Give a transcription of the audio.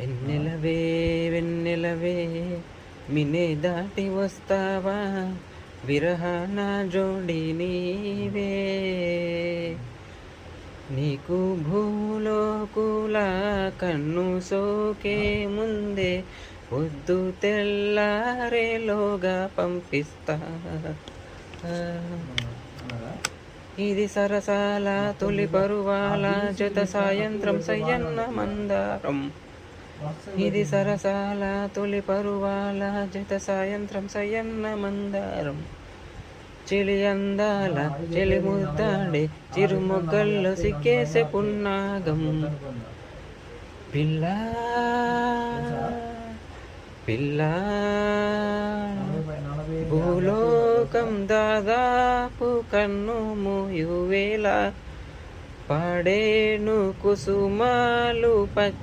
వెన్నెలవే వెన్నెలవే మిన్నే దాటి వస్తావా విరహాన జోడి నీవే నీకు భూలోకుల కన్ను సోకే ముందే పొద్దు తెల్లారేలోగా పంపిస్తా ఇది సరసాల తొలి పరువాల జత సాయంత్రం సయ్యన్న మందారం ఇది సరసాల తొలి పరువాల జత సాయంత్రం సయ్యన్న మందారం చెలి అందాల చెలి ముద్దాడే చిరుమొగ్గల్లో సిక్కేసే పున్నాగం పిల్ల పిల్ల భూలోకం దాదాపు కన్ను మూయువేళ పాడేను కుసుమాలు